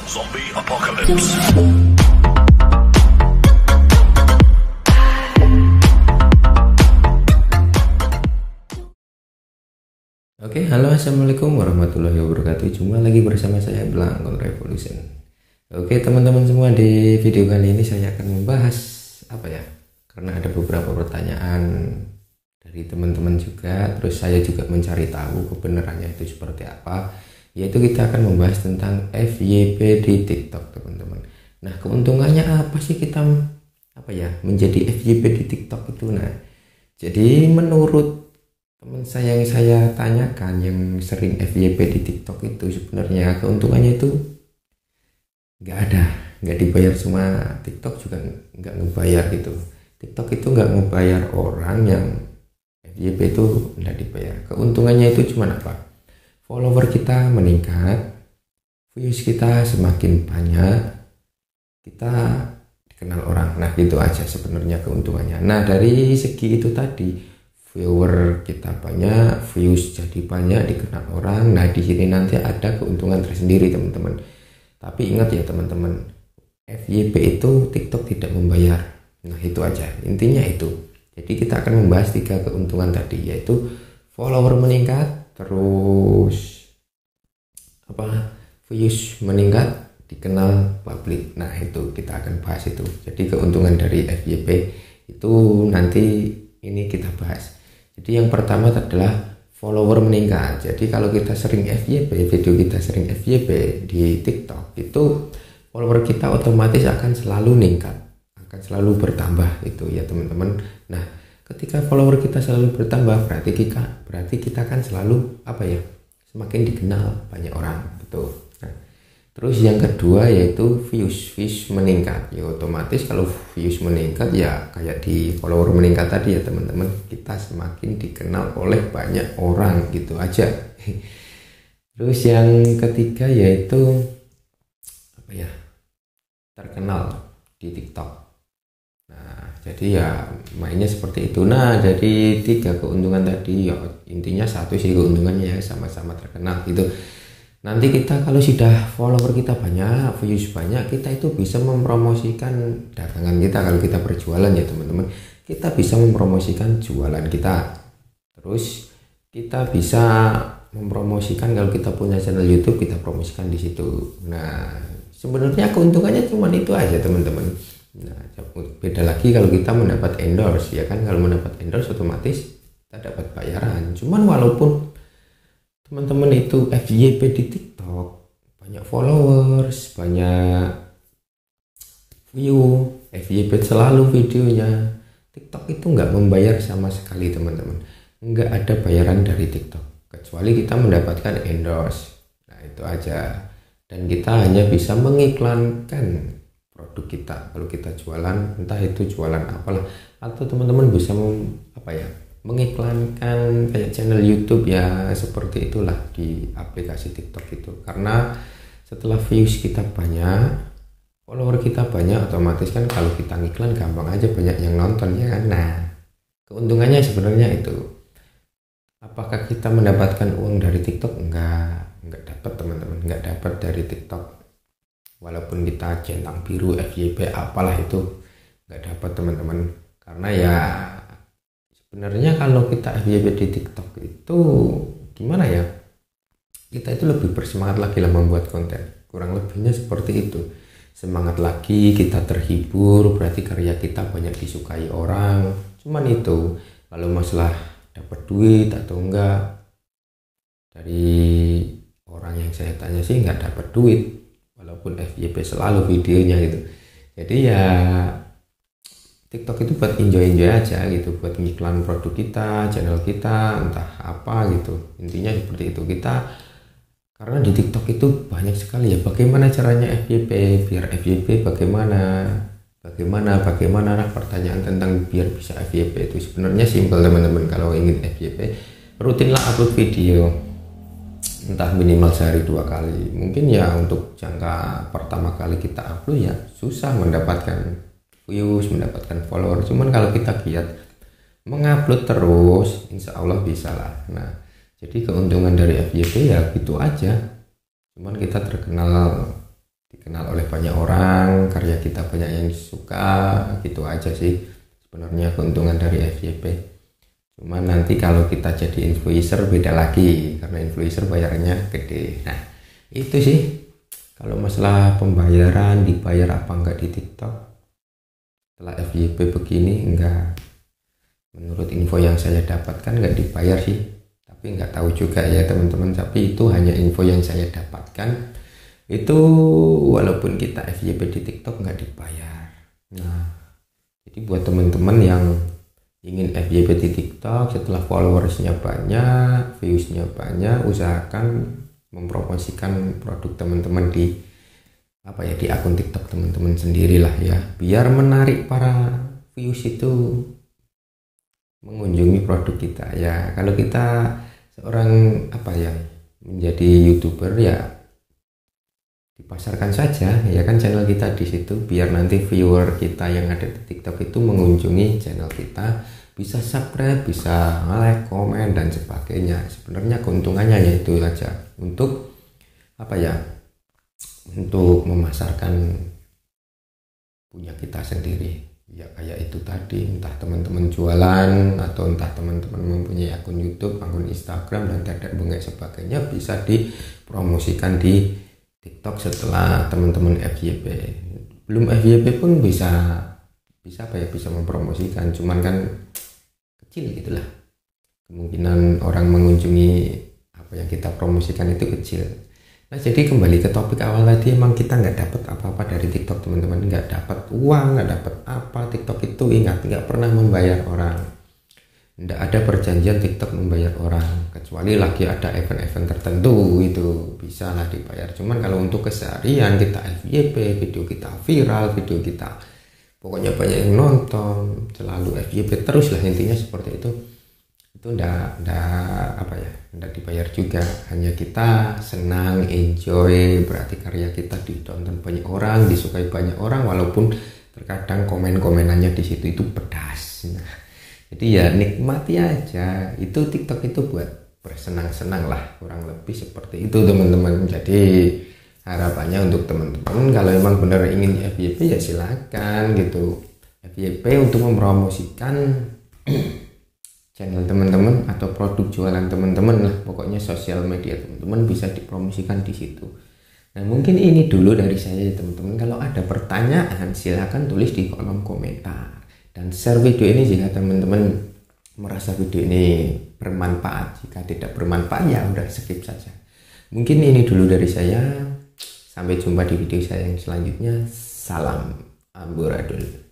Zombie Apocalypse. Oke, halo, assalamualaikum warahmatullahi wabarakatuh. Jumpa lagi bersama saya Blangkon Revolution. Oke teman-teman semua, di video kali ini saya akan membahas apa ya? Karena ada beberapa pertanyaan dari teman-teman juga, terus saya juga mencari tahu kebenarannya itu seperti apa. Yaitu kita akan membahas tentang FYP di TikTok, teman-teman. Nah, keuntungannya apa sih kita menjadi FYP di TikTok itu? Nah, jadi menurut teman saya yang saya tanyakan yang sering FYP di TikTok itu, sebenarnya keuntungannya itu nggak dibayar. Semua TikTok juga nggak ngebayar gitu. TikTok itu nggak ngebayar orang yang FYP itu, nggak dibayar. Keuntungannya itu cuma apa? Follower kita meningkat, views kita semakin banyak, kita dikenal orang. Nah, gitu aja sebenarnya keuntungannya. Nah, dari segi itu tadi, viewer kita banyak, views jadi banyak, dikenal orang. Nah, di sini nanti ada keuntungan tersendiri, teman-teman. Tapi ingat ya, teman-teman, FYP itu TikTok tidak membayar. Nah, itu aja. Intinya itu. Jadi kita akan membahas 3 keuntungan tadi, yaitu follower meningkat, terus views meningkat, dikenal publik. Nah, itu kita akan bahas itu. Jadi keuntungan dari FYP itu nanti ini kita bahas. Jadi yang pertama adalah follower meningkat. Jadi kalau kita sering FYP, video kita sering FYP di TikTok, itu follower kita otomatis akan selalu meningkat, akan selalu bertambah itu ya, teman-teman. Nah, ketika follower kita selalu bertambah, berarti kita kan selalu semakin dikenal banyak orang, betul. Nah, terus yang kedua yaitu views meningkat. Ya otomatis kalau views meningkat ya kayak di follower meningkat tadi ya, teman-teman, kita semakin dikenal oleh banyak orang, gitu aja. Terus yang ketiga yaitu terkenal di TikTok. Nah, jadi ya mainnya seperti itu. Nah, jadi 3 keuntungan tadi ya, intinya satu sih keuntungannya, ya sama-sama terkenal gitu. Nanti kita kalau sudah follower kita banyak, views banyak, kita itu bisa mempromosikan dagangan kita. Kalau kita berjualan ya, teman-teman, kita bisa mempromosikan jualan kita. Terus kita bisa mempromosikan kalau kita punya channel YouTube, kita promosikan di situ. Nah, sebenarnya keuntungannya cuma itu aja, teman-teman. Nah, beda lagi kalau kita mendapat endorse, ya kan. Kalau mendapat endorse otomatis kita dapat bayaran. Cuman walaupun teman-teman itu FYP di TikTok, banyak followers, banyak view, FYP selalu videonya, TikTok itu nggak membayar sama sekali, teman-teman. Nggak ada bayaran dari TikTok kecuali kita mendapatkan endorse. Nah, itu aja. Dan kita hanya bisa mengiklankan produk kita kalau kita jualan, entah itu jualan apalah, atau teman-teman bisa mengiklankan kayak channel YouTube ya, seperti itulah di aplikasi TikTok itu. Karena setelah views kita banyak, follower kita banyak, otomatis kan kalau kita ngiklan gampang aja, banyak yang nonton ya kan. Nah, keuntungannya sebenarnya itu. Apakah kita mendapatkan uang dari TikTok? Enggak dapat, teman-teman, enggak dapat dari TikTok. Walaupun kita centang biru, FYP apalah itu, nggak dapat, teman-teman. Karena ya sebenarnya kalau kita FYP di TikTok itu gimana ya, kita itu lebih bersemangat lagi lah membuat konten. Kurang lebihnya seperti itu. Semangat lagi, kita terhibur, berarti karya kita banyak disukai orang. Cuman itu, kalau masalah dapat duit atau enggak, dari orang yang saya tanya sih nggak dapat duit, walaupun FYP selalu videonya gitu. Jadi ya TikTok itu buat enjoy aja gitu, buat ngiklan produk kita, channel kita, entah apa gitu. Intinya seperti itu. Kita karena di TikTok itu banyak sekali ya, bagaimana caranya FYP, biar FYP bagaimana nah, pertanyaan tentang biar bisa FYP itu sebenarnya simpel, teman-teman. Kalau ingin FYP, rutinlah upload video, entah minimal sehari 2 kali. Mungkin ya untuk jangka pertama kali kita upload ya susah mendapatkan views, mendapatkan follower. Cuman kalau kita giat mengupload terus, insya Allah bisa lah. Nah, jadi keuntungan dari FYP ya gitu aja. Cuman kita terkenal dikenal oleh banyak orang, karya kita banyak yang suka, gitu aja sih sebenarnya keuntungan dari FYP. Cuman nanti kalau kita jadi influencer beda lagi, karena influencer bayarannya gede. Nah itu sih, kalau masalah pembayaran, dibayar apa enggak di TikTok setelah FYP begini, enggak. Menurut info yang saya dapatkan enggak dibayar sih, tapi enggak tahu juga ya teman-teman, tapi itu hanya info yang saya dapatkan. Itu walaupun kita FYP di TikTok nggak dibayar. Nah, jadi buat teman-teman yang ingin FYP di TikTok setelah followersnya banyak, viewsnya banyak, usahakan mempromosikan produk teman-teman di di akun TikTok teman-teman sendirilah ya, biar menarik para views itu mengunjungi produk kita ya. Kalau kita seorang menjadi YouTuber ya, dipasarkan saja ya kan channel kita di situ, biar nanti viewer kita yang ada di TikTok itu mengunjungi channel kita, bisa subscribe, bisa like, komen dan sebagainya. Sebenarnya keuntungannya yaitu saja untuk untuk memasarkan punya kita sendiri ya, kayak itu tadi, entah teman-teman jualan atau entah teman-teman mempunyai akun YouTube, akun Instagram dan tidak sebagainya, bisa dipromosikan di TikTok setelah teman-teman FYP. Belum FYP pun bisa mempromosikan, cuman kan kecil gitulah kemungkinan orang mengunjungi apa yang kita promosikan itu kecil. Nah jadi kembali ke topik awal tadi, emang kita nggak dapat apa-apa dari TikTok teman-teman, nggak dapat uang, nggak dapat apa. TikTok itu ingat nggak pernah membayar orang, nggak ada perjanjian TikTok membayar orang, kecuali lagi ada event-event tertentu itu bisa lah dibayar. Cuman kalau untuk keseharian kita FYP, video kita viral, video kita pokoknya banyak yang nonton, selalu FYP terus lah, intinya seperti itu nggak dibayar juga, hanya kita senang, enjoy, berarti karya kita ditonton banyak orang, disukai banyak orang, walaupun terkadang komen-komenannya di situ itu pedas. Nah, jadi ya nikmati aja, itu TikTok itu buat bersenang-senang lah, kurang lebih seperti itu teman-teman. Jadi harapannya untuk teman-teman kalau emang benar ingin FYP ya silakan gitu, FYP untuk mempromosikan channel teman-teman atau produk jualan teman-teman lah, pokoknya sosial media teman-teman bisa dipromosikan di situ. Nah mungkin ini dulu dari saya teman-teman, kalau ada pertanyaan silahkan tulis di kolom komentar dan share video ini jika teman-teman merasa video ini bermanfaat. Jika tidak bermanfaat ya udah skip saja. Mungkin ini dulu dari saya, sampai jumpa di video saya yang selanjutnya. Salam amburadul.